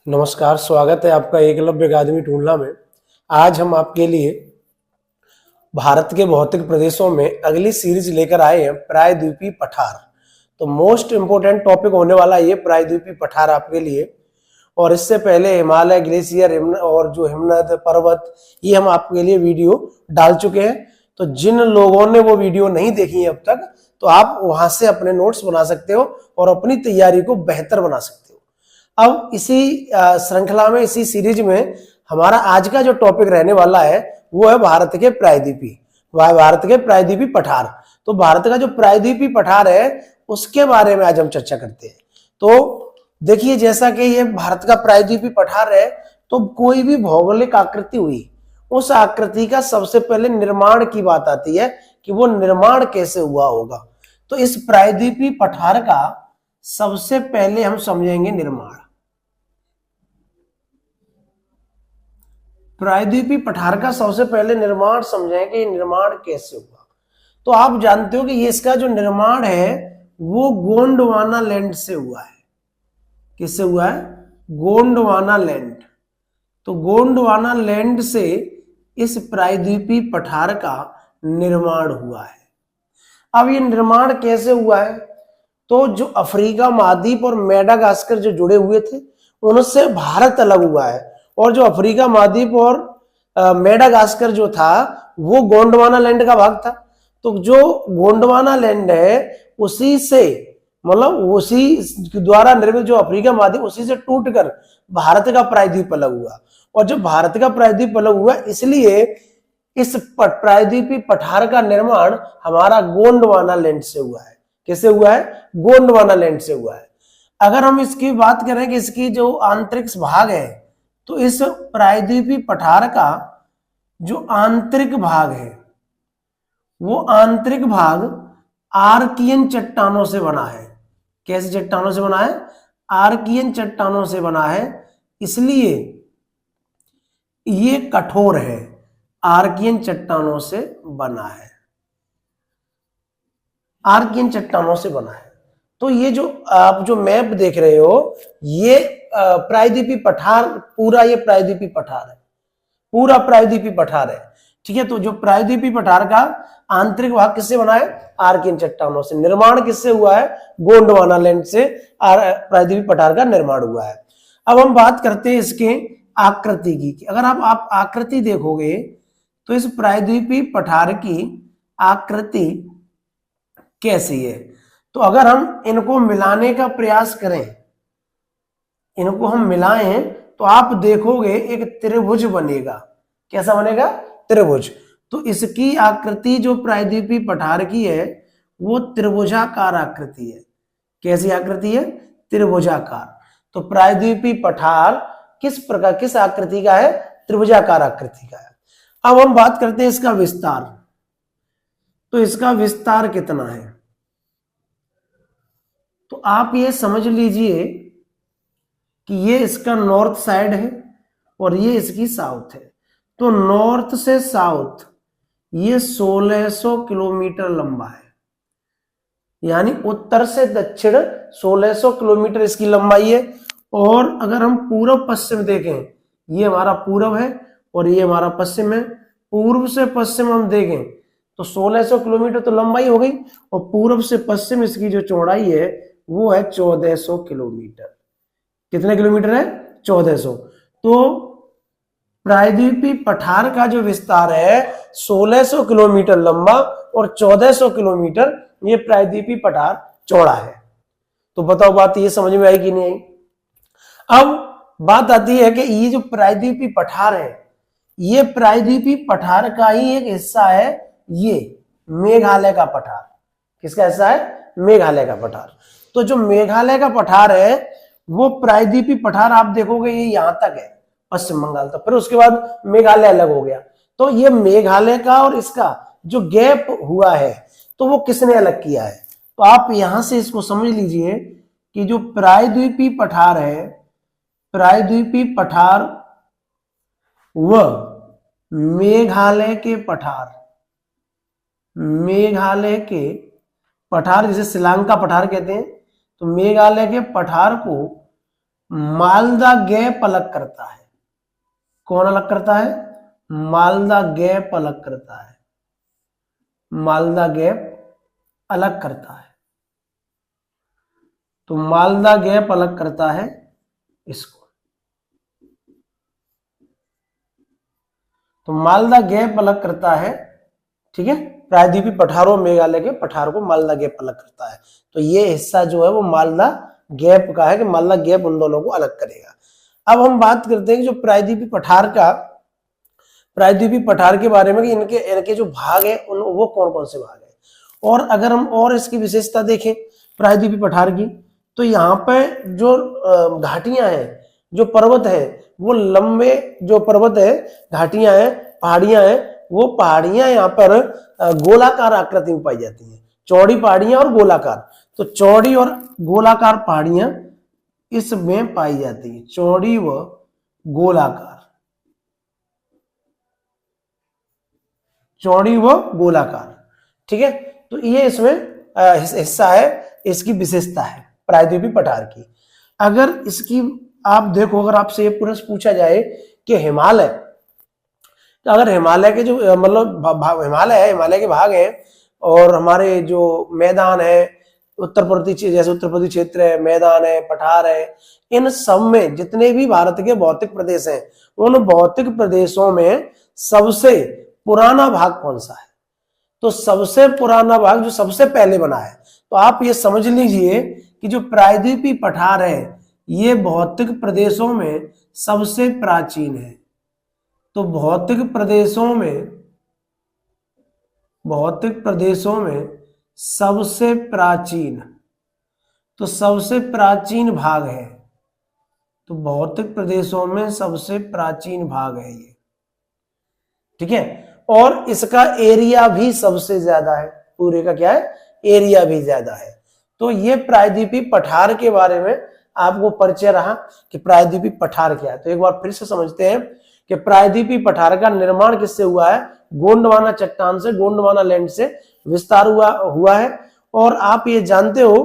नमस्कार, स्वागत है आपका एकलव्य अकादमी टूंडला में। आज हम आपके लिए भारत के भौतिक प्रदेशों में अगली सीरीज लेकर आए हैं, प्रायद्वीपीय पठार। तो मोस्ट इंपोर्टेंट टॉपिक होने वाला है ये प्रायद्वीपीय पठार आपके लिए। और इससे पहले हिमालय ग्लेशियर और जो हिमनद पर्वत, ये हम आपके लिए वीडियो डाल चुके हैं। तो जिन लोगों ने वो वीडियो नहीं देखी है अब तक, तो आप वहां से अपने नोट्स बना सकते हो और अपनी तैयारी को बेहतर बना सकते हो। अब इसी श्रृंखला में, इसी सीरीज में हमारा आज का जो टॉपिक रहने वाला है वो है भारत के प्रायद्वीपीय पठार। तो भारत का जो प्रायद्वीपीय पठार है उसके बारे में आज हम चर्चा करते हैं। तो देखिए, जैसा कि ये भारत का प्रायद्वीपीय पठार है, तो कोई भी भौगोलिक आकृति हुई, उस आकृति का सबसे पहले निर्माण की बात आती है कि वो निर्माण कैसे हुआ होगा। तो इस प्रायद्वीपीय पठार का सबसे पहले हम समझेंगे निर्माण। प्रायद्वीपीय पठार का सबसे पहले निर्माण समझेंगे कि निर्माण कैसे हुआ। तो आप जानते हो कि ये इसका जो निर्माण है वो गोंडवाना लैंड से हुआ है। किससे हुआ है? गोंडवाना लैंड। तो गोंडवाना लैंड से इस प्रायद्वीपीय पठार का निर्माण हुआ है। अब ये निर्माण कैसे हुआ है? तो जो अफ्रीका महाद्वीप और मेडागास्कर जो जुड़े हुए थे, उनसे भारत अलग हुआ है। और जो अफ्रीका महाद्वीप और मेडागास्कर जो था वो गोंडवाना लैंड का भाग था। तो जो गोंडवाना लैंड है उसी से, मतलब उसी द्वारा निर्मित जो अफ्रीका महाद्वीप, उसी से टूटकर भारत का प्रायद्वीप अलग हुआ। और जब भारत का प्रायद्वीप अलग हुआ, इसलिए इस प्रायद्वीपीय पठार का निर्माण हमारा गोंडवाना लैंड से हुआ है। कैसे हुआ है? गोंडवाना लैंड से हुआ है। अगर हम इसकी बात करें कि इसकी जो आंतरिक भाग है, तो इस प्रायद्वीपीय पठार का जो आंतरिक भाग है, वो आंतरिक भाग आर्कियन चट्टानों से बना है। कैसी चट्टानों से बना है? आर्कियन चट्टानों से बना है, इसलिए ये कठोर है। आर्कियन चट्टानों से बना है, आर्कियन चट्टानों से बना है। तो ये जो आप जो मैप देख रहे हो, ये प्रायद्वीपीय पठार, पूरा ये प्रायद्वीपीय पठार है, पूरा प्रायद्वीपीय पठार है। ठीक है, तो जो प्रायद्वीपीय पठार का आंतरिक भाग किससे बना है? आर्कियन चट्टानों से। निर्माण किससे हुआ है? गोंडवाना लैंड से प्रायद्वीपीय पठार का निर्माण हुआ है। अब हम बात करते हैं इसके आकृति की। अगर आप आकृति देखोगे तो इस प्रायद्वीपीय पठार की आकृति कैसी है? तो अगर हम इनको मिलाने का प्रयास करें, इनको हम मिलाएं, तो आप देखोगे एक त्रिभुज बनेगा। कैसा बनेगा? त्रिभुज। तो इसकी आकृति जो प्रायद्वीपीय पठार की है वो त्रिभुजाकार आकृति है। कैसी आकृति है? त्रिभुजाकार। तो प्रायद्वीपीय पठार किस प्रकार, किस आकृति का है? त्रिभुजाकार आकृति का है। अब हम बात करते हैं इसका विस्तार। तो इसका विस्तार कितना है? तो आप ये समझ लीजिए कि ये इसका नॉर्थ साइड है और ये इसकी साउथ है। तो नॉर्थ से साउथ ये 1600 किलोमीटर लंबा है, यानी उत्तर से दक्षिण 1600 किलोमीटर इसकी लंबाई है। और अगर हम पूर्व पश्चिम देखें, ये हमारा पूर्व है और ये हमारा पश्चिम है। पूर्व से पश्चिम हम देखें तो 1600 किलोमीटर तो लंबाई हो गई, और पूर्व से पश्चिम इसकी जो चौड़ाई है वो है 1400 किलोमीटर। कितने किलोमीटर है? 1400। तो प्रायद्वीपीय पठार का जो विस्तार है 1600 किलोमीटर लंबा और 1400 किलोमीटर ये प्रायद्वीपीय पठार चौड़ा है। तो बताओ, बात ये समझ में आई कि नहीं आई? अब बात आती है कि ये जो प्रायद्वीपीय पठार है, ये प्रायद्वीपीय पठार का ही एक हिस्सा है। ये मेघालय का पठार किसका हिस्सा है? मेघालय का पठार। तो जो मेघालय का पठार है वो प्रायद्वीपीय पठार आप देखोगे ये यहां तक है, पश्चिम बंगाल तक, फिर उसके बाद मेघालय अलग हो गया। तो ये मेघालय का और इसका जो गैप हुआ है, तो वो किसने अलग किया है? तो आप यहां से इसको समझ लीजिए कि जो प्रायद्वीपीय पठार है, प्रायद्वीपीय पठार वह मेघालय के पठार, मेघालय के पठार, जिसे शिलांग का पठार कहते हैं, तो मेघालय के पठार को मालदा गैप अलग करता है। कौन अलग करता है? मालदा गैप अलग करता है। मालदा गैप अलग करता है। तो मालदा गैप अलग करता है इसको। तो मालदा गैप अलग करता है, ठीक है। प्रायद्वीपीय पठार और मेघालय के पठार को मालदा गैप अलग करता है। तो ये हिस्सा जो है वो मालदा गैप का है कि मालदा गैप उन दोनों को अलग करेगा। अब हम बात करते हैं कि जो प्रायद्वीपीय पठार के बारे में कि इनके जो भाग है वो कौन कौन से भाग है। और अगर हम और इसकी विशेषता देखें प्रायद्वीपीय पठार की, तो यहाँ पे जो घाटियां हैं, जो पर्वत है, वो लंबे जो पर्वत है, घाटियां हैं, पहाड़ियां हैं, वो पहाड़ियां यहाँ पर गोलाकार आकृति में पाई जाती हैं। चौड़ी पहाड़ियां और गोलाकार। तो चौड़ी और गोलाकार पहाड़ियां इसमें पाई जाती है। चौड़ी व गोलाकार, चौड़ी व गोलाकार, ठीक है। तो ये इसमें हिस्सा है, इसकी विशेषता है प्रायद्वीपीय पठार की। अगर इसकी आप देखो, अगर आपसे ये प्रश्न पूछा जाए कि हिमालय, तो अगर हिमालय के जो मतलब हिमालय के भाग हैं और हमारे जो मैदान है, उत्तर प्रदेश क्षेत्र है, मैदान है, पठार है, इन सब में जितने भी भारत के भौतिक प्रदेश हैं, उन भौतिक प्रदेशों में सबसे पुराना भाग कौन सा है? तो सबसे पुराना भाग जो सबसे पहले बना है, तो आप ये समझ लीजिए कि जो प्रायद्वीपीय पठार है ये भौतिक प्रदेशों में सबसे प्राचीन है। तो भौतिक प्रदेशों में सबसे प्राचीन, तो सबसे प्राचीन भाग है। तो भौतिक प्रदेशों में सबसे प्राचीन भाग है ये, ठीक है। और इसका एरिया भी सबसे ज्यादा है, पूरे का क्या है? एरिया भी ज्यादा है। तो ये प्रायद्वीपीय पठार के बारे में आपको परिचय रहा कि प्रायद्वीपीय पठार क्या है। तो एक बार फिर से समझते हैं कि प्रायद्वीपीय पठार का निर्माण किससे हुआ है? गोंडवाना चट्टान से, गोंडवाना लैंड से विस्तार हुआ है। और आप ये जानते हो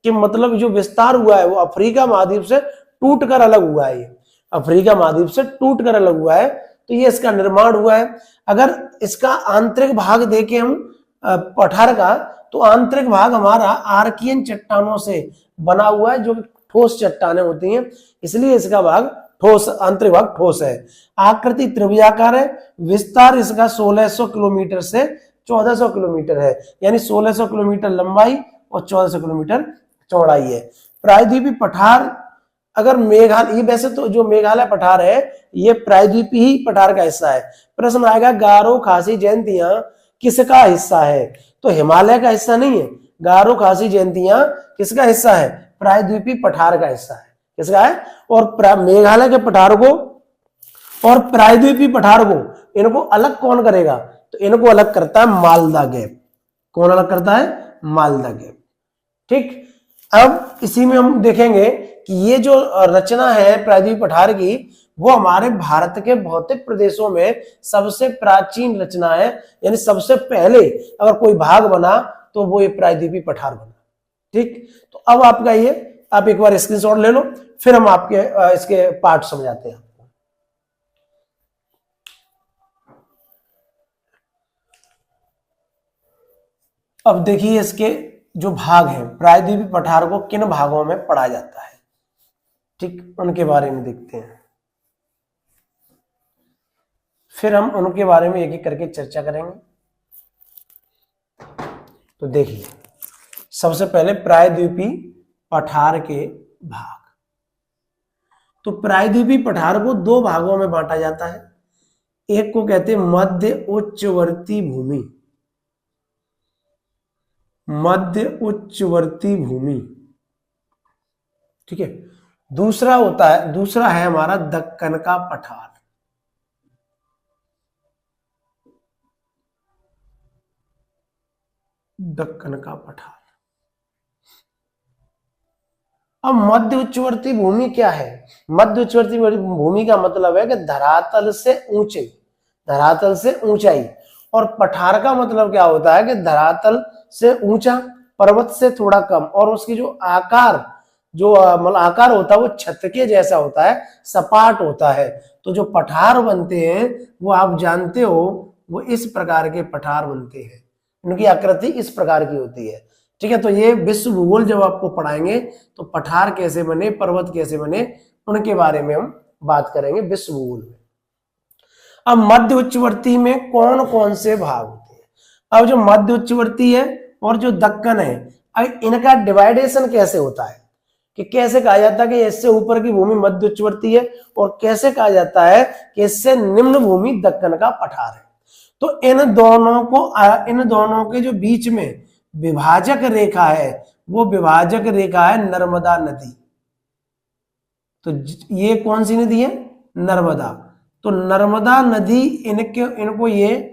कि मतलब जो विस्तार हुआ है वो अफ्रीका महाद्वीप से टूट कर अलग हुआ है। ये अफ्रीका महाद्वीप से टूट कर अलग हुआ है, तो ये इसका निर्माण हुआ है। अगर इसका आंतरिक भाग देखें हम पठार का, तो आंतरिक भाग हमारा आर्कियन चट्टानों से बना हुआ है, जो ठोस चट्टानें होती हैं, इसलिए इसका भाग ठोस, आंतरिक भाग ठोस है। आकृति त्रिभुजाकार है। विस्तार इसका 1600 किलोमीटर से 1400 किलोमीटर है, यानी 1600 किलोमीटर लंबाई और 1400 किलोमीटर चौड़ाई है। प्रायद्वीपीय पठार अगर मेघालय, ये वैसे तो जो मेघालय पठार है ये प्रायद्वीपीय ही पठार का हिस्सा है। प्रश्न आएगा गारो खासी जयंतियां किसका हिस्सा है? तो हिमालय का हिस्सा नहीं है। गारो खासी जयंतियां किसका हिस्सा है? प्रायद्वीपीय पठार का हिस्सा है। किसका है? और मेघालय के पठार को और प्रायद्वीपीय पठार को, इनको अलग कौन करेगा? तो इनको अलग करता है मालदा गैप। कौन अलग करता है? मालदा गैप, ठीक। अब इसी में हम देखेंगे कि ये जो रचना है प्रायद्वीपीय पठार की, वो हमारे भारत के भौतिक प्रदेशों में सबसे प्राचीन रचना है, यानी सबसे पहले अगर कोई भाग बना तो वो ये प्रायद्वीपीय पठार बना, ठीक। तो अब आपका ये, आप एक बार स्क्रीनशॉट ले लो, फिर हम आपके इसके पार्ट समझाते हैं। अब देखिए इसके जो भाग हैं, प्रायद्वीपीय पठार को किन भागों में पढ़ा जाता है, ठीक, उनके बारे में देखते हैं। फिर हम उनके बारे में एक एक करके चर्चा करेंगे। तो देखिए सबसे पहले प्रायद्वीपीय पठार के भाग। तो प्रायद्वीपीय पठार को दो भागों में बांटा जाता है। एक को कहते हैं मध्य उच्चवर्ती भूमि, मध्य उच्चवर्ती भूमि, ठीक है। दूसरा है हमारा दक्कन का पठार। दक्कन का पठार। अब मध्य उच्चवर्ती भूमि क्या है? मध्य उच्चवर्ती भूमि का मतलब है कि धरातल से ऊंचे, धरातल से ऊंचाई। और पठार का मतलब क्या होता है कि धरातल से ऊंचा, पर्वत से थोड़ा कम, और उसकी जो आकार जो मतलब आकार होता है वो छत के जैसा होता है, सपाट होता है। तो जो पठार बनते हैं वो आप जानते हो, वो इस प्रकार के पठार बनते हैं, उनकी आकृति इस प्रकार की होती है। ठीक है, तो ये विश्व भूगोल जब आपको पढ़ाएंगे तो पठार कैसे बने, पर्वत कैसे बने, उनके बारे में हम बात करेंगे विश्व भूगोल में। अब मध्य उच्चवर्ती में कौन कौन से भाग होते हैं? अब जो मध्य उच्चवर्ती है और जो दक्कन है, अब इनका डिवाइडेशन कैसे होता है, कि कैसे कहा जाता है कि इससे ऊपर की भूमि मध्य उच्चवर्ती है और कैसे कहा जाता है कि इससे निम्न भूमि दक्कन का पठार है। तो इन दोनों के जो बीच में विभाजक रेखा है, वो विभाजक रेखा है नर्मदा नदी। तो ये कौन सी नदी है? नर्मदा। तो नर्मदा नदी इनको ये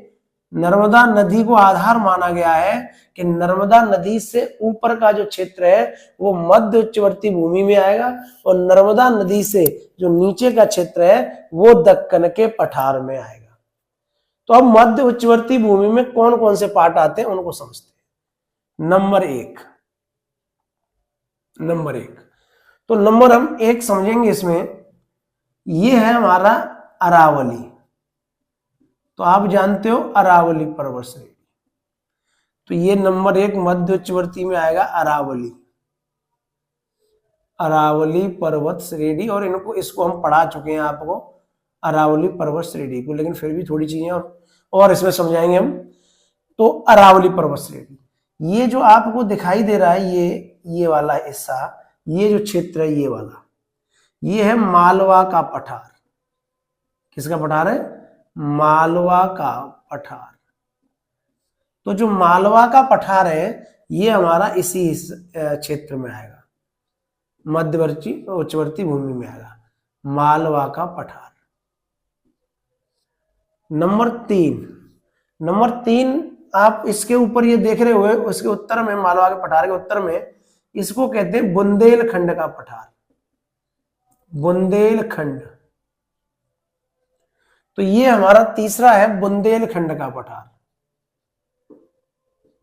नर्मदा नदी को आधार माना गया है कि नर्मदा नदी से ऊपर का जो क्षेत्र है वो मध्य उच्चवर्ती भूमि में आएगा और नर्मदा नदी से जो नीचे का क्षेत्र है वो दक्कन के पठार में आएगा। तो अब मध्य उच्चवर्ती भूमि में कौन कौन से पार्ट आते हैं उनको समझते हैं। नंबर एक, तो नंबर हम एक समझेंगे इसमें, ये है हमारा अरावली। तो आप जानते हो अरावली पर्वत श्रेणी, तो ये नंबर एक मध्य उच्चवर्ती में आएगा अरावली, अरावली पर्वत श्रेणी। और इसको हम पढ़ा चुके हैं आपको, अरावली पर्वत श्रेणी को, लेकिन फिर भी थोड़ी चीजें और इसमें समझाएंगे हम। तो अरावली पर्वत श्रेणी, ये जो आपको दिखाई दे रहा है ये वाला हिस्सा, ये जो क्षेत्र है ये वाला, ये है मालवा का पठार। किसका पठार है? मालवा का पठार। तो जो मालवा का पठार है ये हमारा इसी क्षेत्र में आएगा, मध्यवर्ती उच्चवर्ती भूमि में आएगा मालवा का पठार। नंबर तीन आप इसके ऊपर ये देख रहे हुए, उसके उत्तर में, मालवा के पठार के उत्तर में, इसको कहते हैं बुंदेलखंड का पठार, बुंदेलखंड। तो ये हमारा तीसरा है बुंदेलखंड का पठार,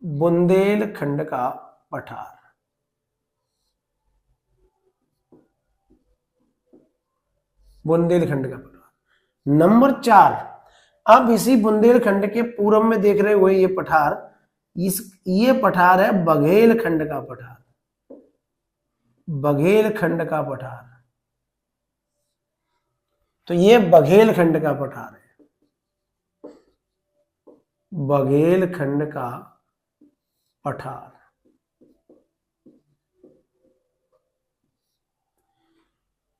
बुंदेलखंड का पठार। बुंदेलखंड का पठार। नंबर 4, अब इसी बुंदेलखंड के पूर्व में देख रहे हुए ये पठार, ये पठार है बघेलखंड का पठार, बघेलखंड का पठार। तो ये बघेलखंड का पठार है, बघेलखंड का पठार।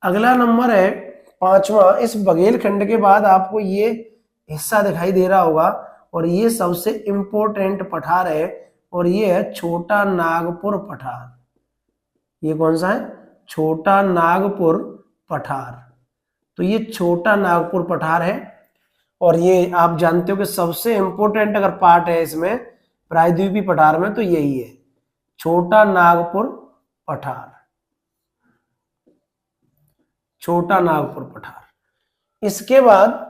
अगला नंबर है 5वां। इस बघेलखंड के बाद आपको ये हिस्सा दिखाई दे रहा होगा और ये सबसे इंपॉर्टेंट पठार है, और ये है छोटा नागपुर पठार। ये कौन सा है? छोटा नागपुर पठार। तो ये छोटा नागपुर पठार है, और ये आप जानते हो कि सबसे इंपॉर्टेंट अगर पार्ट है इसमें प्रायद्वीपीय पठार में तो यही है, छोटा नागपुर पठार, छोटा नागपुर पठार। इसके बाद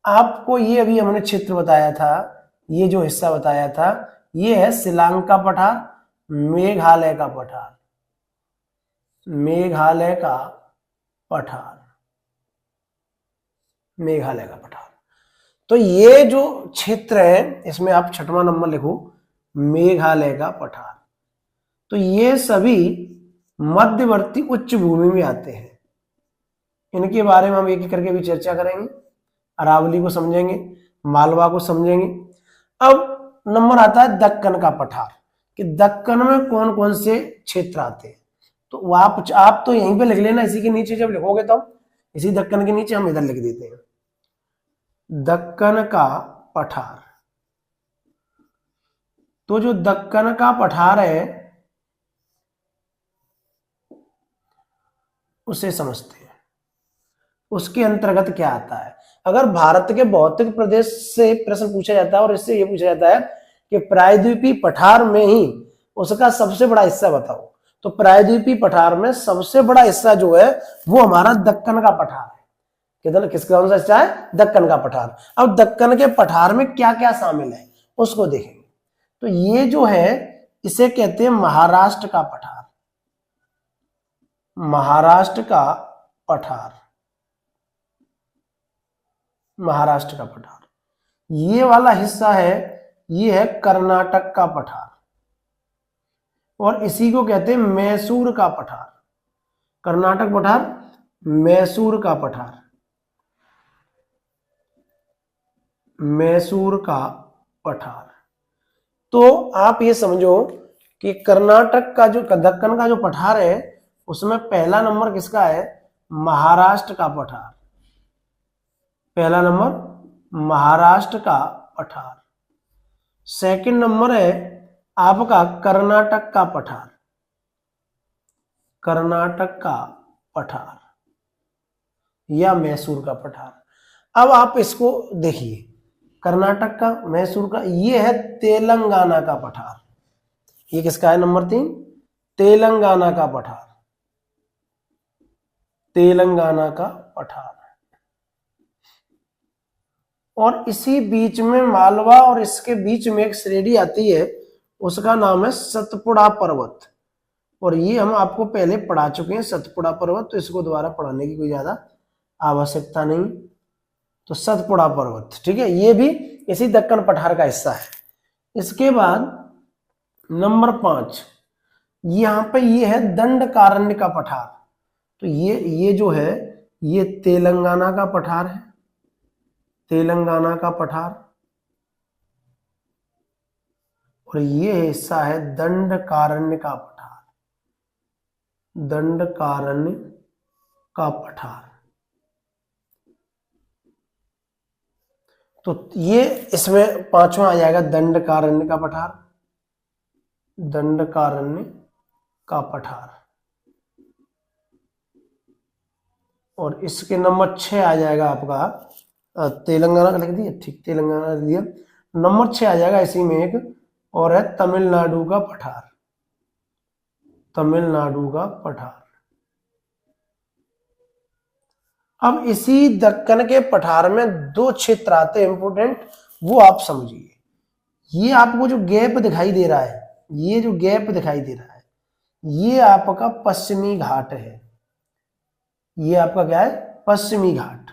आपको ये अभी हमने क्षेत्र बताया था, ये जो हिस्सा बताया था, ये है शिलांग का पठार, मेघालय का पठार, मेघालय का पठार, मेघालय का पठार। तो ये जो क्षेत्र है इसमें आप 6वां नंबर लिखो, मेघालय का पठार। तो ये सभी मध्यवर्ती उच्च भूमि में आते हैं। इनके बारे में हम एक एक करके भी चर्चा करेंगे, अरावली को समझेंगे, मालवा को समझेंगे। अब नंबर आता है दक्कन का पठार, कि दक्कन में कौन कौन से क्षेत्र आते हैं। तो आप तो यहीं पे लिख लेना, इसी के नीचे जब लिखोगे तो इसी दक्कन के नीचे हम इधर लिख देते हैं दक्कन का पठार। तो जो दक्कन का पठार है उसे समझते हैं, उसके अंतर्गत क्या आता है। अगर भारत के भौतिक प्रदेश से प्रश्न पूछा जाता है और इससे यह पूछा जाता है कि प्रायद्वीपीय पठार में ही उसका सबसे बड़ा हिस्सा बताओ, तो प्रायद्वीपीय पठार में सबसे बड़ा हिस्सा जो है वो हमारा दक्कन का पठार है। किसका कौन सा हिस्सा है? दक्कन का पठार। अब दक्कन के पठार में क्या क्या शामिल है उसको देखेंगे। तो ये जो है इसे कहते हैं महाराष्ट्र का पठार, महाराष्ट्र का पठार, महाराष्ट्र का पठार। ये वाला हिस्सा है, ये है कर्नाटक का पठार, और इसी को कहते हैं मैसूर का पठार। कर्नाटक पठार, मैसूर का पठार, मैसूर का पठार। तो आप ये समझो कि कर्नाटक का जो दक्कन का जो पठार है उसमें पहला नंबर किसका है? महाराष्ट्र का पठार। पहला नंबर महाराष्ट्र का पठार। सेकंड नंबर है आपका कर्नाटक का पठार, कर्नाटक का पठार या मैसूर का पठार। अब आप इसको देखिए, कर्नाटक का, मैसूर का, ये है तेलंगाना का पठार। ये किसका है? नंबर 3, तेलंगाना का पठार, तेलंगाना का पठार। और इसी बीच में मालवा और इसके बीच में एक श्रेणी आती है, उसका नाम है सतपुड़ा पर्वत। और ये हम आपको पहले पढ़ा चुके हैं सतपुड़ा पर्वत, तो इसको दोबारा पढ़ाने की कोई ज्यादा आवश्यकता नहीं। तो सतपुड़ा पर्वत, ठीक है, ये भी इसी दक्कन पठार का हिस्सा है। इसके बाद नंबर 5, यहां पे ये है दंडकारण्य का पठार। तो ये जो है ये तेलंगाना का पठार है, तेलंगाना का पठार। और ये हिस्सा है दंडकारण्य का पठार, दंडकारण्य का पठार। तो ये इसमें पांचवा आ जाएगा दंडकारण्य का पठार, दंडकारण्य का पठार। और इसके नंबर 6 आ जाएगा आपका तेलंगाना का, लिख दिया, ठीक, तेलंगाना लिख दिया। नंबर 6 आ जाएगा इसी में एक और है तमिलनाडु का पठार, तमिलनाडु का पठार। अब इसी दक्कन के पठार में 2 क्षेत्र आते हैं इंपोर्टेंट, वो आप समझिए। ये आपको जो गैप दिखाई दे रहा है, ये जो गैप दिखाई दे रहा है, ये आपका पश्चिमी घाट है। ये आपका क्या है? पश्चिमी घाट।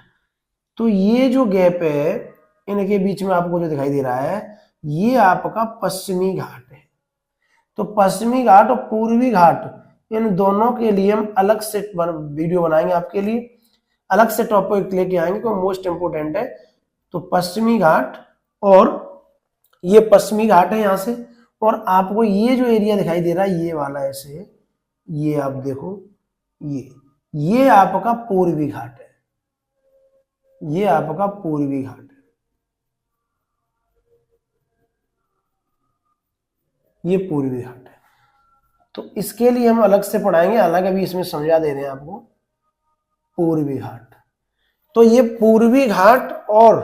तो ये जो गैप है इनके बीच में आपको जो दिखाई दे रहा है, ये आपका पश्चिमी घाट है। तो पश्चिमी घाट और पूर्वी घाट, इन दोनों के लिए हम अलग से वीडियो बनाएंगे, आपके लिए अलग से टॉपिक लेके आएंगे, तो मोस्ट इंपोर्टेंट है। तो पश्चिमी घाट, और ये पश्चिमी घाट है यहां से, और आपको ये जो एरिया दिखाई दे रहा है ये वाला ऐसे, ये आप देखो, ये आपका पूर्वी घाट है, ये आपका पूर्वी घाट है, ये पूर्वी घाट है। तो इसके लिए हम अलग से पढ़ाएंगे, हालांकि अभी इसमें समझा दे रहे हैं आपको पूर्वी घाट। तो ये पूर्वी घाट और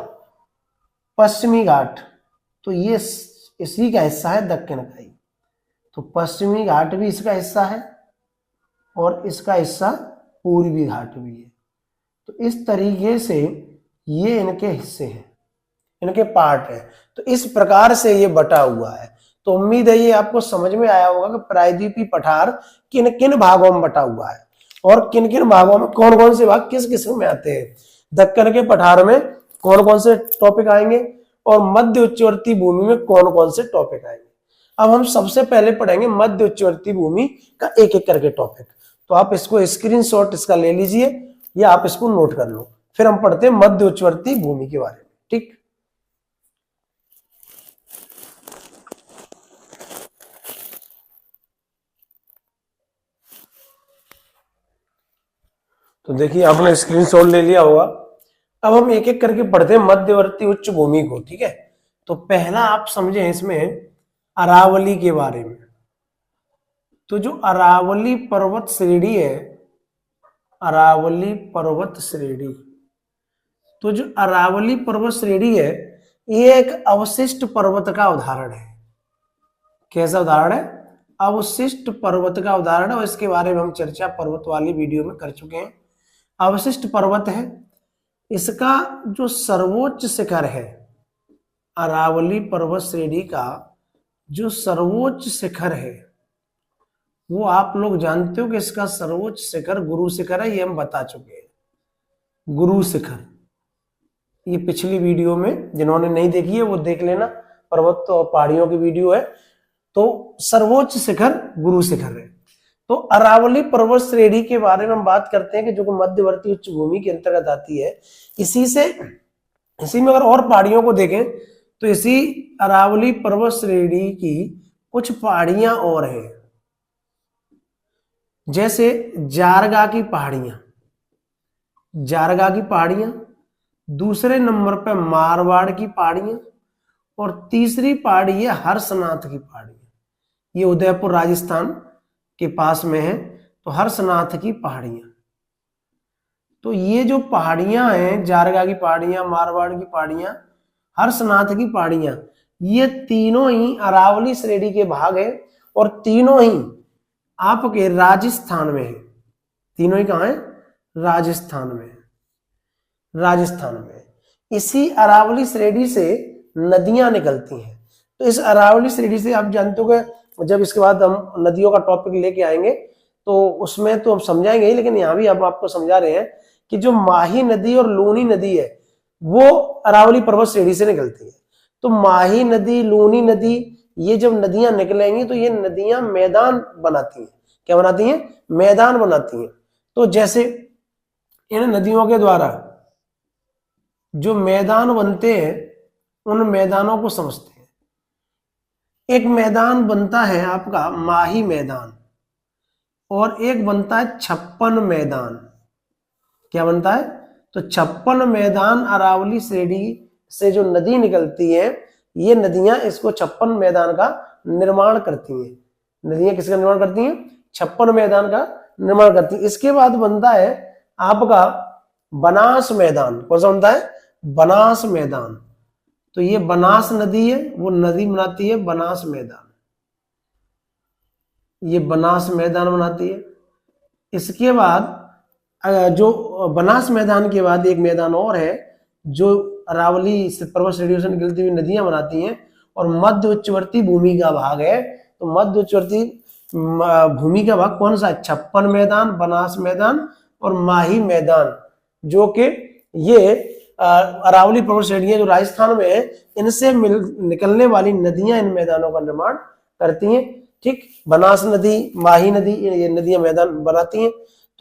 पश्चिमी घाट, तो ये इसी का हिस्सा है दक्कन का ही। तो पश्चिमी घाट भी इसका हिस्सा है और इसका हिस्सा पूर्वी घाट भी है। तो इस तरीके से ये इनके हिस्से हैं, इनके पार्ट है। तो इस प्रकार से ये बटा हुआ है। तो उम्मीद है ये आपको समझ में आया होगा कि प्रायद्वीपीय पठार किन किन भागों में बटा हुआ है और किन किन भागों में कौन कौन से भाग किस किस्म में आते हैं। दक्कन के पठार में कौन कौन से टॉपिक आएंगे और मध्य उच्चवर्ती भूमि में कौन कौन से टॉपिक आएंगे। अब हम सबसे पहले पढ़ेंगे मध्य उच्चवर्ती भूमि का एक एक करके टॉपिक। तो आप इसको स्क्रीनशॉट इसका ले लीजिए या आप इसको नोट कर लो, फिर हम पढ़ते हैं मध्य उच्चवर्ती भूमि के बारे में। ठीक, तो देखिए आपने स्क्रीनशॉट ले लिया होगा। अब हम एक एक करके पढ़ते हैं मध्यवर्ती उच्च भूमि को। ठीक है, तो पहला आप समझें इसमें अरावली के बारे में। तो जो अरावली पर्वत श्रेणी है, अरावली पर्वत श्रेणी, तो जो अरावली पर्वत श्रेणी है ये एक अवशिष्ट पर्वत का उदाहरण है। कैसा उदाहरण है? अवशिष्ट पर्वत का उदाहरण है, और इसके बारे में हम चर्चा पर्वत वाली वीडियो में कर चुके हैं। अवशिष्ट पर्वत है, इसका जो सर्वोच्च शिखर है, अरावली पर्वत श्रेणी का जो सर्वोच्च शिखर है वो आप लोग जानते हो कि इसका सर्वोच्च शिखर गुरु शिखर है, ये हम बता चुके हैं। गुरु शिखर, ये पिछली वीडियो में जिन्होंने नहीं देखी है वो देख लेना, पर्वत और पहाड़ियों की वीडियो है। तो सर्वोच्च शिखर गुरु शिखर है। तो अरावली पर्वत श्रेणी के बारे में हम बात करते हैं कि जो मध्यवर्ती उच्च भूमि के अंतर्गत आती है। इसी में अगर और पहाड़ियों को देखें तो इसी अरावली पर्वत श्रेणी की कुछ पहाड़ियां और हैं, जैसे जारगा की पहाड़ियां, जारगा की पहाड़ियां, दूसरे नंबर पर मारवाड़ की पहाड़ियां, और तीसरी पहाड़ी है हर्षनाथ की पहाड़ियां। ये उदयपुर राजस्थान के पास में है। तो हर्षनाथ की पहाड़ियां, तो ये जो पहाड़ियां हैं, जारगा की पहाड़ियां, मारवाड़ की पहाड़ियां, हर्षनाथ की पहाड़ियां, ये तीनों ही अरावली श्रेणी के भाग हैं और तीनों ही आपके राजस्थान में है। तीनों ही कहां है? राजस्थान में। राजस्थान में इसी अरावली श्रेणी से नदियां निकलती हैं। तो इस अरावली श्रेणी से आप जानते हो कि जब इसके बाद हम नदियों का टॉपिक लेके आएंगे तो उसमें तो हम समझाएंगे ही, लेकिन यहां भी हम आपको समझा रहे हैं कि जो माही नदी और लूनी नदी है वो अरावली पर्वत श्रेणी से निकलती है। तो माही नदी, लूनी नदी, ये जब नदियां निकलेंगी तो ये नदियां मैदान बनाती हैं। क्या बनाती हैं? मैदान बनाती हैं। तो जैसे इन नदियों के द्वारा जो मैदान बनते हैं उन मैदानों को समझते हैं। एक मैदान बनता है आपका माही मैदान, और एक बनता है 56 मैदान। क्या बनता है? तो 56 मैदान अरावली श्रेणी से जो नदी निकलती है, ये नदियां इसको 56 मैदान का निर्माण करती हैं। नदियां किसका निर्माण करती हैं? 56 मैदान का निर्माण करती हैं। इसके बाद बनता है आपका बनास मैदान। कौन सा बनता है? बनास मैदान। तो ये बनास नदी है, वो नदी बनाती है बनास मैदान, ये बनास मैदान बनाती है। इसके बाद जो बनास मैदान के बाद एक मैदान और है जो अरावली पर्वत श्रेणियों से निकलती हुई नदियां बनाती हैं, और मध्य उच्चवर्ती भूमि का भाग है। तो मध्य उच्चवर्ती भूमि का भाग कौन सा है? 56 मैदान, बनास मैदान और माही मैदान, जो कि ये अरावली पर्वत श्रेणियां जो राजस्थान में है, इनसे निकलने वाली नदियां इन मैदानों का निर्माण करती हैं। ठीक, बनास नदी, माही नदी, ये नदियां मैदान बनाती हैं।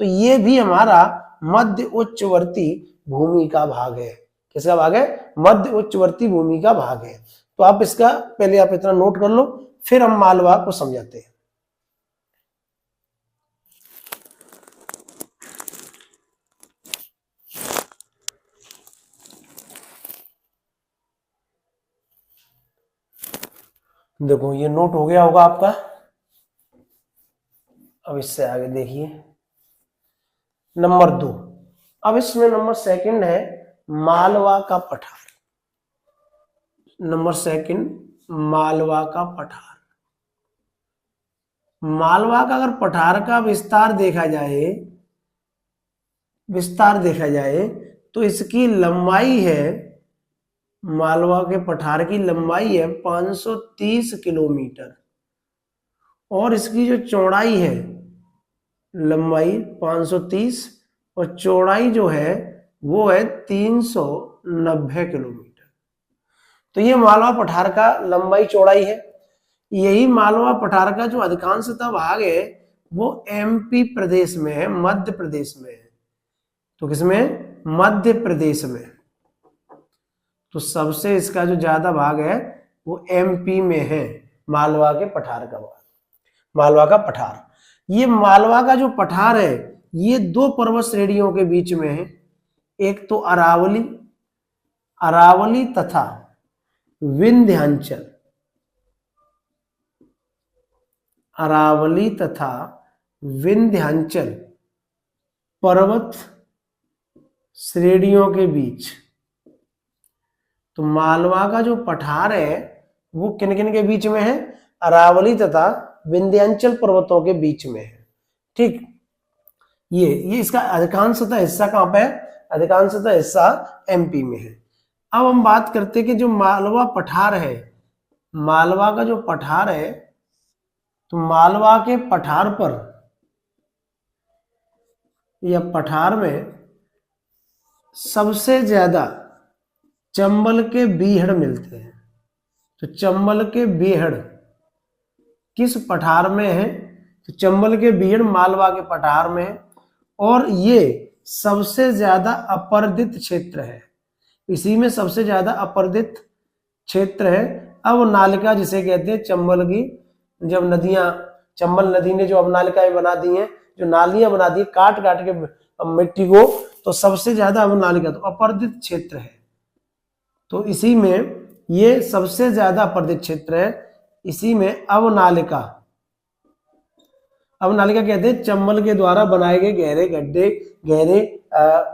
तो ये भी हमारा मध्य उच्चवर्ती भूमि का भाग है। किसका भाग है? मध्य उच्चवर्ती भूमि का भाग है। तो आप इसका पहले आप इतना नोट कर लो, फिर हम मालवा को समझाते हैं। देखो ये नोट हो गया होगा आपका। अब इससे आगे देखिए नंबर 2। अब इसमें नंबर 2 है मालवा का पठार। नंबर 2 मालवा का पठार। मालवा का अगर पठार का विस्तार देखा जाए तो इसकी लंबाई है, मालवा के पठार की लंबाई है 530 किलोमीटर, और इसकी जो चौड़ाई है, लंबाई 530 और चौड़ाई जो है वो है 390 किलोमीटर। तो ये मालवा पठार का लंबाई चौड़ाई है। यही मालवा पठार का जो अधिकांशतः भाग है वो एमपी प्रदेश में है, मध्य प्रदेश में है। तो किसमें? मध्य प्रदेश में। तो सबसे इसका जो ज्यादा भाग है वो एमपी में है, मालवा के पठार का भाग, मालवा का पठार। ये मालवा का जो पठार है ये 2 पर्वत श्रेणियों के बीच में है। एक तो अरावली तथा विंध्याचल, अरावली तथा विंध्याचल पर्वत श्रेणियों के बीच। तो मालवा का जो पठार है वो किन किन के बीच में है? अरावली तथा विंध्याचल पर्वतों के बीच में है। ठीक, ये इसका अधिकांशतः हिस्सा कहां पे है? अधिकांशतः हिस्सा एमपी में है। अब हम बात करते हैं कि जो मालवा पठार है, मालवा का जो पठार है, तो मालवा के पठार पर या पठार में सबसे ज्यादा चंबल के बीहड़ मिलते हैं। तो चंबल के बीहड़ किस पठार में है? तो चंबल के बीहड़ मालवा के पठार में है और ये सबसे ज्यादा अपर्दित क्षेत्र है। इसी में सबसे ज्यादा अपर्दित क्षेत्र है। अवनालिका जिसे कहते हैं, चंबल की जब नदियां, चंबल नदी ने जो अवनालिकाएं बना दी हैं, जो नालियां बना दी काट काट के मिट्टी को, तो सबसे ज्यादा अवनालिका तो अपर्दित क्षेत्र है। तो इसी में ये सबसे ज्यादा अपर्दित क्षेत्र है। इसी में अवनालिका, अवनालिका कहते हैं चंबल के द्वारा बनाए गए गहरे गड्ढे, गहरे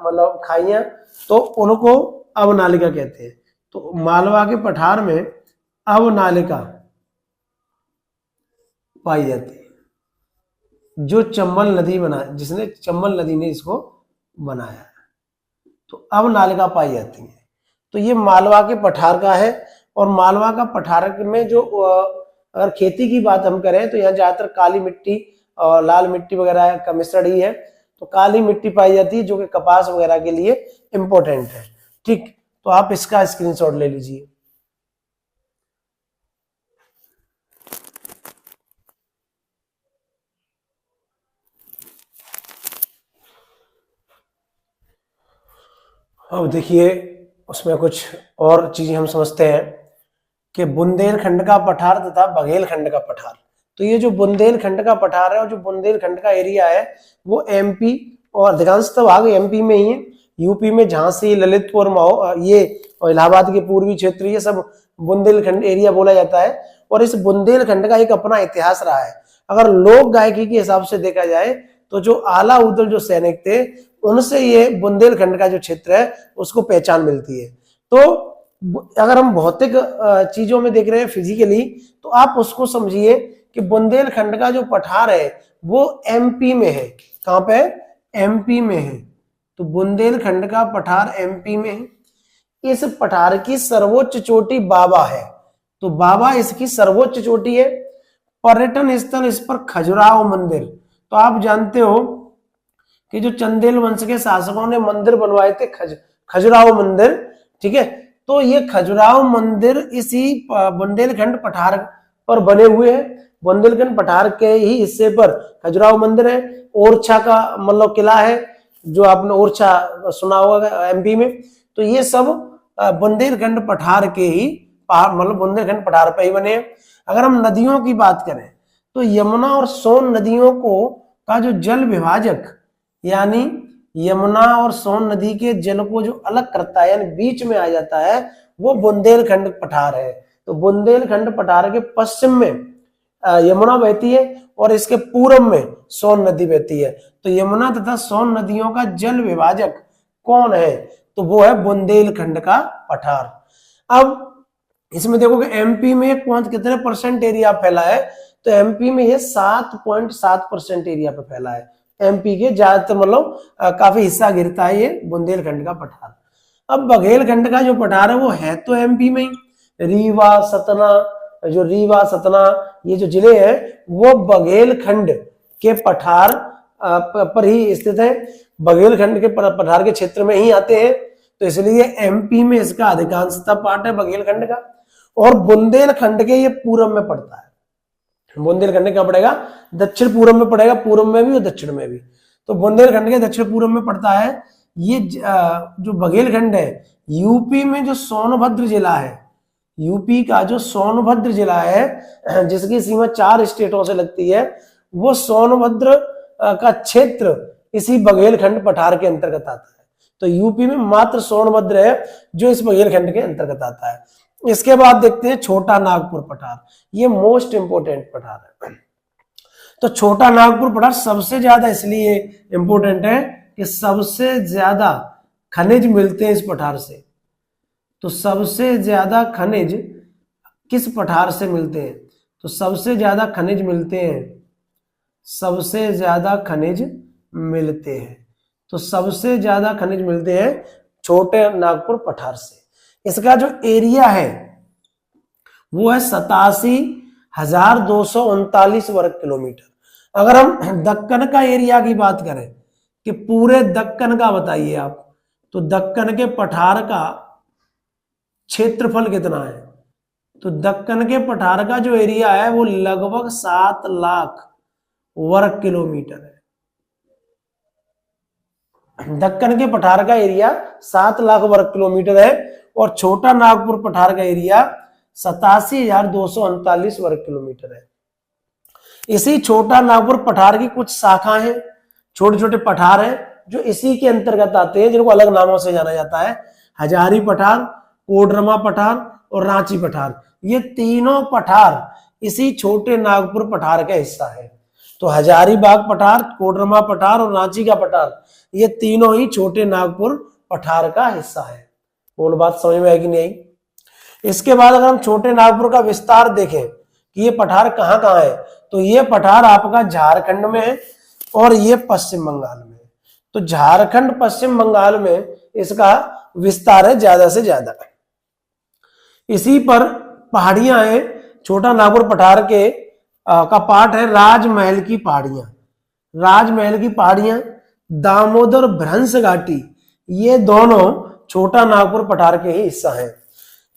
मतलब खाइयां, तो उनको अवनालिका कहते हैं। तो मालवा के पठार में अवनालिका पाई जाती है, जो चंबल नदी बना, जिसने चंबल नदी ने इसको बनाया, तो अवनालिका पाई जाती है। तो ये मालवा के पठार का है। और मालवा का पठार में जो अगर खेती की बात हम करें तो यहाँ ज्यादातर काली मिट्टी और लाल मिट्टी वगैरह का मिश्रण ही है। तो काली मिट्टी पाई जाती है जो कि कपास वगैरह के लिए इंपॉर्टेंट है। ठीक, तो आप इसका स्क्रीनशॉट ले लीजिए। अब देखिए उसमें कुछ और चीजें हम समझते हैं कि बुंदेलखंड का पठार तथा बघेलखंड का पठार। तो ये जो बुंदेलखंड का पठार है और जो बुंदेलखंड का एरिया है वो एमपी और अधिकांशतः भाग एमपी में ही है। यूपी में झांसी, ललितपुर, ये और इलाहाबाद के पूर्वी क्षेत्र, ये सब बुंदेलखंड एरिया बोला जाता है। और इस बुंदेलखंड का एक अपना इतिहास रहा है। अगर लोक गायकी के हिसाब से देखा जाए तो जो आला उदल जो सैनिक थे उनसे ये बुंदेलखंड का जो क्षेत्र है उसको पहचान मिलती है। तो अगर हम भौतिक चीजों में देख रहे हैं फिजिकली, तो आप उसको समझिए कि बुंदेलखंड का जो पठार है वो एमपी में है। कहां पे? एमपी में है। तो बुंदेलखंड का पठार एमपी में है। इस पठार की सर्वोच्च चोटी बाबा है। तो बाबा इसकी सर्वोच्च चोटी है। पर्यटन स्थल इस पर खजुराहो मंदिर। तो आप जानते हो कि जो चंदेल वंश के शासकों ने मंदिर बनवाए थे, खजुराहो मंदिर, ठीक है। तो ये खजुराहो मंदिर इसी बुंदेलखंड पठार पर बने हुए हैं। बुंदेलखंड पठार के ही हिस्से पर खजुराहो मंदिर है। ओरछा का मतलब किला है, जो आपने ओरछा सुना होगा एमपी में। तो ये सब बुंदेलखंड पठार के ही मतलब बुंदेलखंड पठार पे ही बने हैं। अगर हम नदियों की बात करें तो यमुना और सोन नदियों का जो जल विभाजक, यानी यमुना और सोन नदी के जल को जो अलग करता है, यानी बीच में आ जाता है, वो बुंदेलखंड पठार है। तो बुंदेलखंड पठार के पश्चिम में यमुना बहती है और इसके पूर्व में सोन नदी बहती है। तो यमुना तथा सोन नदियों का जल विभाजक कौन है? तो वो है बुंदेलखंड का पठार। अब इसमें देखो कि एमपी में कितने परसेंट एरिया फैला है? तो एमपी में ये 7.7% एरिया पे फैला है। एमपी के ज्यादातर मतलब काफी हिस्सा घिरता है ये बुंदेलखंड का पठार। अब बघेलखंड का जो पठार है वो है तो एमपी में ही। रीवा, सतना ये जो जिले हैं वो बघेलखंड के पठार पर ही स्थित है। बघेलखंड के पठार के क्षेत्र में ही आते हैं। तो इसलिए एमपी में इसका अधिकांशतः पार्ट है बघेलखंड का। और बुंदेलखंड के ये पूर्व में पड़ता है। बुंदेलखंड क्या पड़ेगा? दक्षिण पूर्व में पड़ेगा, पूर्व में भी और दक्षिण में भी। तो बुंदेलखंड के दक्षिण पूर्व में पड़ता है। ये जो बघेलखंड है यूपी में जो सोनभद्र जिला है, यूपी का जो सोनभद्र जिला है जिसकी सीमा 4 स्टेटों से लगती है, वो सोनभद्र का क्षेत्र इसी बघेलखंड पठार के अंतर्गत आता है। तो यूपी में मात्र सोनभद्र है जो इस बघेलखंड के अंतर्गत आता है। इसके बाद देखते हैं छोटा नागपुर पठार। ये मोस्ट इंपोर्टेंट पठार है। तो छोटा नागपुर पठार सबसे ज्यादा इसलिए इंपोर्टेंट है कि सबसे ज्यादा खनिज मिलते हैं इस पठार से। तो सबसे ज्यादा खनिज किस पठार से मिलते हैं? तो सबसे ज्यादा खनिज मिलते हैं, सबसे ज्यादा खनिज मिलते हैं, तो सबसे ज्यादा खनिज मिलते हैं छोटे नागपुर पठार से। इसका जो एरिया है वो है 1239 वर्ग किलोमीटर। अगर हम दक्कन का एरिया की बात करें कि पूरे दक्कन का बताइए आप, तो दक्कन के पठार का क्षेत्रफल कितना है? तो दक्कन के पठार का जो एरिया है वो लगभग 7 लाख वर्ग किलोमीटर है। दक्कन के पठार का एरिया 7 लाख वर्ग किलोमीटर है और छोटा नागपुर पठार का एरिया 87,239 वर्ग किलोमीटर है। इसी छोटा नागपुर पठार की कुछ शाखाएं हैं, छोटे छोटे पठार हैं जो इसी के अंतर्गत आते हैं, जिनको अलग नामों से जाना जाता है। हजारी पठार, कोडरमा पठार और रांची पठार, ये तीनों पठार इसी छोटे नागपुर पठार का हिस्सा है। तो हजारीबाग पठार, कोडरमा पठार और रांची का पठार, ये तीनों ही छोटे नागपुर पठार का हिस्सा है। बोल बात समझ में आई कि नहीं आई? इसके बाद अगर हम छोटे नागपुर का विस्तार देखें कि ये पठार कहाँ कहाँ है, तो ये पठार आपका झारखंड में है और ये पश्चिम बंगाल में। तो झारखंड पश्चिम बंगाल में इसका विस्तार है ज्यादा से ज्यादा। इसी पर पहाड़ियां हैं, छोटा नागपुर पठार के का पार्ट है राजमहल की पहाड़ियां। राजमहल की पहाड़ियां, दामोदर भ्रंश घाटी, ये दोनों छोटा नागपुर पठार के ही हिस्सा हैं।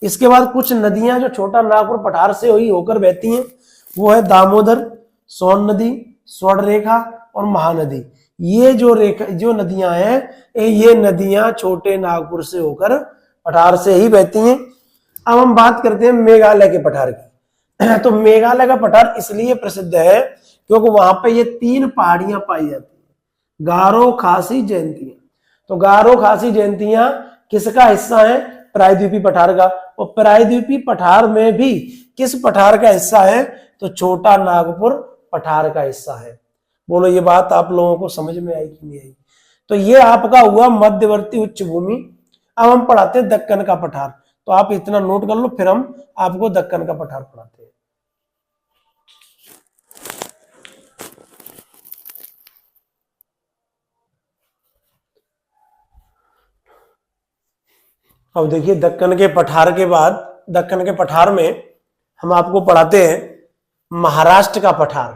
इसके बाद कुछ नदियां जो छोटा नागपुर पठार से हुई होकर बहती हैं, वो है दामोदर, सोन नदी, स्वर्णरेखा और महानदी। ये जो नदियां हैं, ये नदियां छोटे नागपुर से होकर पठार से ही बहती हैं। अब हम बात करते हैं मेघालय के पठार की। तो मेघालय का पठार इसलिए प्रसिद्ध है क्योंकि वहां पे ये 3 पहाड़ियां पाई जाती हैं, गारो, खासी, जयंतियां। तो गारो, खासी, जयंतियां किसका हिस्सा है? प्रायद्वीपी पठार का। और प्रायद्वीपी पठार में भी किस पठार का हिस्सा है? तो छोटा नागपुर पठार का हिस्सा है। बोलो ये बात आप लोगों को समझ में आई कि नहीं आई? तो ये आपका हुआ मध्यवर्ती उच्च भूमि। अब हम पढ़ाते हैं दक्कन का पठार, तो आप इतना नोट कर लो, फिर हम आपको दक्कन का पठार पढ़ाते हैं। अब देखिए दक्कन के पठार के बाद, दक्कन के पठार में हम आपको पढ़ाते हैं महाराष्ट्र का पठार।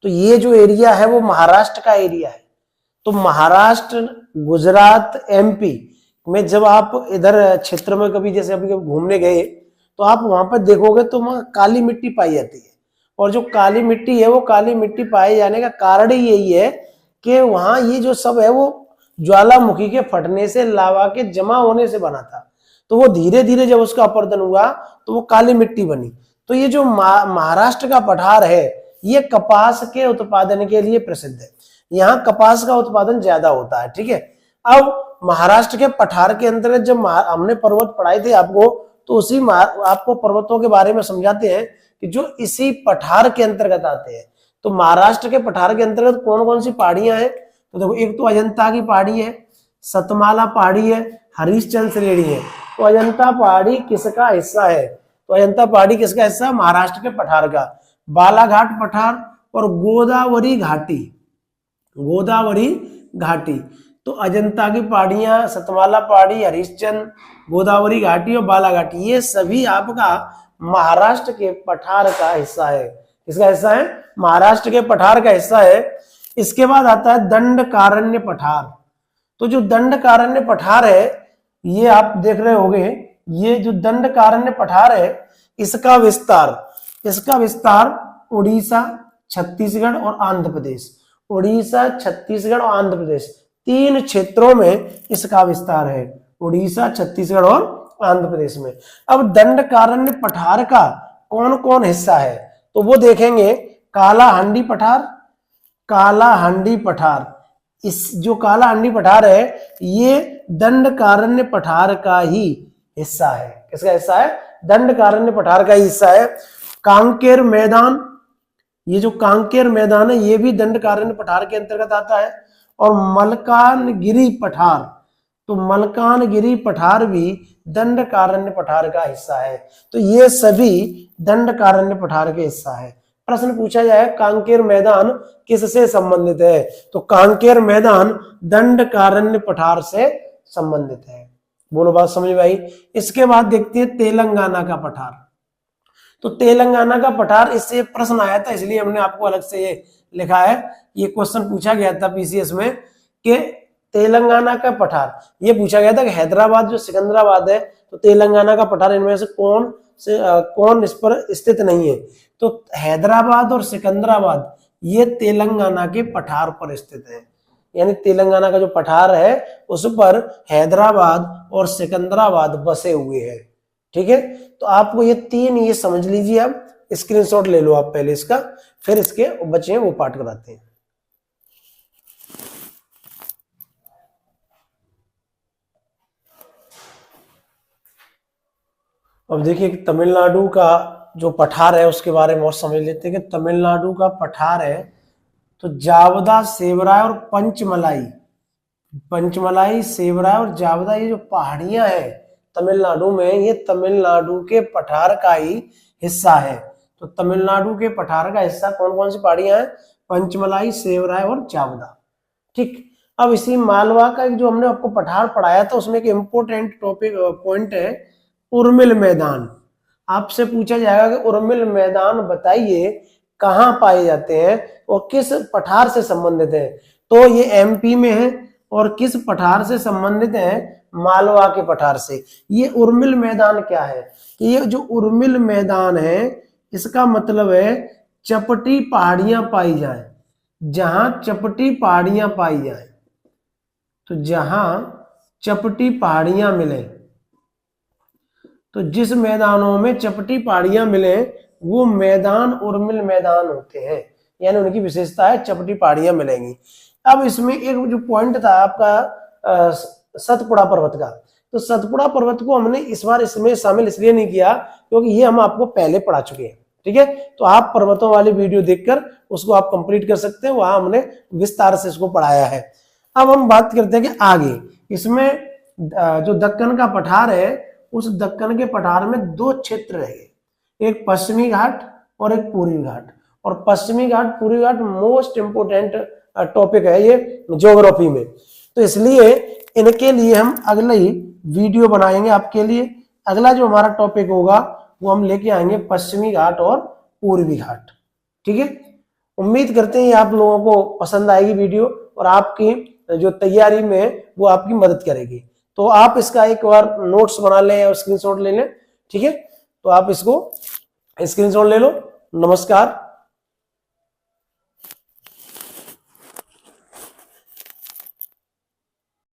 तो ये जो एरिया है वो महाराष्ट्र का एरिया है। तो महाराष्ट्र, गुजरात, एमपी में जब आप इधर क्षेत्र में कभी जैसे अभी घूमने गए तो आप वहां पर देखोगे तो वहां काली मिट्टी पाई जाती है। और जो काली मिट्टी है, वो काली मिट्टी पाए जाने का कारण ही यही है कि वहां ये जो सब है वो ज्वालामुखी के फटने से, लावा के जमा होने से बना था। तो वो धीरे धीरे जब उसका अपरदन हुआ तो वो काली मिट्टी बनी। तो ये जो महाराष्ट्र का पठार है, ये कपास के उत्पादन के लिए प्रसिद्ध है। यहाँ कपास का उत्पादन ज्यादा होता है। ठीक है। अब महाराष्ट्र के पठार के अंतर्गत जब हमने पर्वत पढ़ाए थे आपको, तो उसी आपको पर्वतों के बारे में समझाते हैं कि जो इसी पठार के अंतर्गत आते हैं। तो महाराष्ट्र के पठार के अंतर्गत कौन कौन सी पहाड़ियां हैं? तो देखो, एक तो अजंता की पहाड़ी है, सतमाला पहाड़ी है, हरिश्चंद्र श्रेणी है। तो अजंता पहाड़ी किसका हिस्सा है? तो अजंता पहाड़ी किसका हिस्सा? महाराष्ट्र के पठार का। बालाघाट पठार और गोदावरी घाटी, गोदावरी घाटी। तो अजंता की पहाड़ियां, सतमाला पहाड़ी, हरिश्चंद्र, गोदावरी घाटी और बालाघाटी, ये सभी आपका महाराष्ट्र के पठार का हिस्सा है। किसका हिस्सा है? महाराष्ट्र के पठार का हिस्सा है। इसके बाद आता है दंडकारण्य पठार। तो जो दंडकारण्य पठार है, ये आप देख रहे होंगे, ये जो दंडकारण्य पठार है, इसका विस्तार उड़ीसा, छत्तीसगढ़ और आंध्र प्रदेश, उड़ीसा, छत्तीसगढ़ और आंध्र प्रदेश, 3 क्षेत्रों में इसका विस्तार है। उड़ीसा, छत्तीसगढ़ और आंध्र प्रदेश में। अब दंडकारण्य पठार का कौन कौन हिस्सा है? तो वो देखेंगे। कालाहांडी पठार, कालाहांडी पठार, इस जो कालाहांडी पठार है, ये दंडकारण्य पठार का ही हिस्सा है। किसका हिस्सा है? दंडकारण्य पठार का ही हिस्सा है। कांकेर मैदान, ये जो कांकेर मैदान है, ये भी दंडकारण्य पठार के अंतर्गत आता है। और मलकानगिरी पठार, तो मलकानगिरी पठार भी दंडकारण्य पठार का हिस्सा है। तो ये सभी दंडकारण्य पठार के हिस्सा है। प्रश्न पूछा जाए कांकेर मैदान किससे संबंधित है? तो कांकेर मैदान दंडकारण्य पठार से संबंधित है। बोलो बात समझ में आई? इसके बाद देखते हैं तेलंगाना का पठार। तो तेलंगाना का पठार, इससे प्रश्न आया था इसलिए हमने आपको अलग से ये लिखा है। ये क्वेश्चन पूछा गया था पीसीएस में कि तेलंगाना का पठार, ये पूछा गया था कि हैदराबाद जो सिकंदराबाद है तो तेलंगाना का पठार इनमें से कौन इस पर स्थित नहीं है। तो हैदराबाद और सिकंदराबाद ये तेलंगाना के पठार पर स्थित है, यानी तेलंगाना का जो पठार है उस पर हैदराबाद और सिकंदराबाद बसे हुए हैं। ठीक है, तो आपको ये तीन ये समझ लीजिए, आप स्क्रीनशॉट ले लो आप पहले इसका, फिर इसके बचे वो पाठ कराते हैं। अब देखिए कि तमिलनाडु का जो पठार है उसके बारे में और समझ लेते हैं कि तमिलनाडु का पठार है तो जावदा, सेवराय और पंचमलाई, पंचमलाई, सेवराय और जावदा, ये जो पहाड़ियां हैं तमिलनाडु में, ये तमिलनाडु के पठार का ही हिस्सा है। तो तमिलनाडु के पठार का हिस्सा कौन कौन सी पहाड़ियां हैं? पंचमलाई, सेवराय और जावदा। ठीक, अब इसी मालवा का जो हमने आपको पठार पढ़ाया था उसमें एक इम्पोर्टेंट टॉपिक पॉइंट है उर्मिल मैदान। आपसे पूछा जाएगा कि उर्मिल मैदान बताइए कहाँ पाए जाते हैं और किस पठार से संबंधित है। तो ये एमपी में है और किस पठार से संबंधित है? मालवा के पठार से। ये उर्मिल मैदान क्या है कि ये जो उर्मिल मैदान है इसका मतलब है चपटी पहाड़ियां पाई जाए, जहां चपटी पहाड़ियां पाई जाए, तो जहां चपटी पहाड़ियां मिले, तो जिस मैदानों में चपटी पहाड़ियां मिले वो मैदान उर्मिल मैदान होते हैं, यानी उनकी विशेषता है चपटी पहाड़ियां मिलेंगी। अब इसमें एक जो पॉइंट था आपका सतपुड़ा पर्वत का, तो सतपुड़ा पर्वत को हमने इस बार इसमें शामिल इसलिए नहीं किया क्योंकि ये हम आपको पहले पढ़ा चुके हैं। ठीक है, तो आप पर्वतों वाली वीडियो देखकर उसको आप कंप्लीट कर सकते हैं, वहां हमने विस्तार से इसको पढ़ाया है। अब हम बात करते हैं कि आगे इसमें जो दक्कन का पठार है उस दक्कन के पठार में दो क्षेत्र है, एक पश्चिमी घाट और एक पूर्वी घाट। और पश्चिमी घाट पूर्वी घाट मोस्ट इंपोर्टेंट टॉपिक है ये ज्योग्राफी में, तो इसलिए इनके लिए हम अगले ही वीडियो बनाएंगे आपके लिए। अगला जो हमारा टॉपिक होगा वो हम लेके आएंगे पश्चिमी घाट और पूर्वी घाट। ठीक है, उम्मीद करते हैं आप लोगों को पसंद आएगी वीडियो और आपकी जो तैयारी में वो आपकी मदद करेगी। तो आप इसका एक बार नोट्स बना लें या स्क्रीनशॉट ले लें। ठीक है, तो आप इसको स्क्रीनशॉट ले लो। नमस्कार।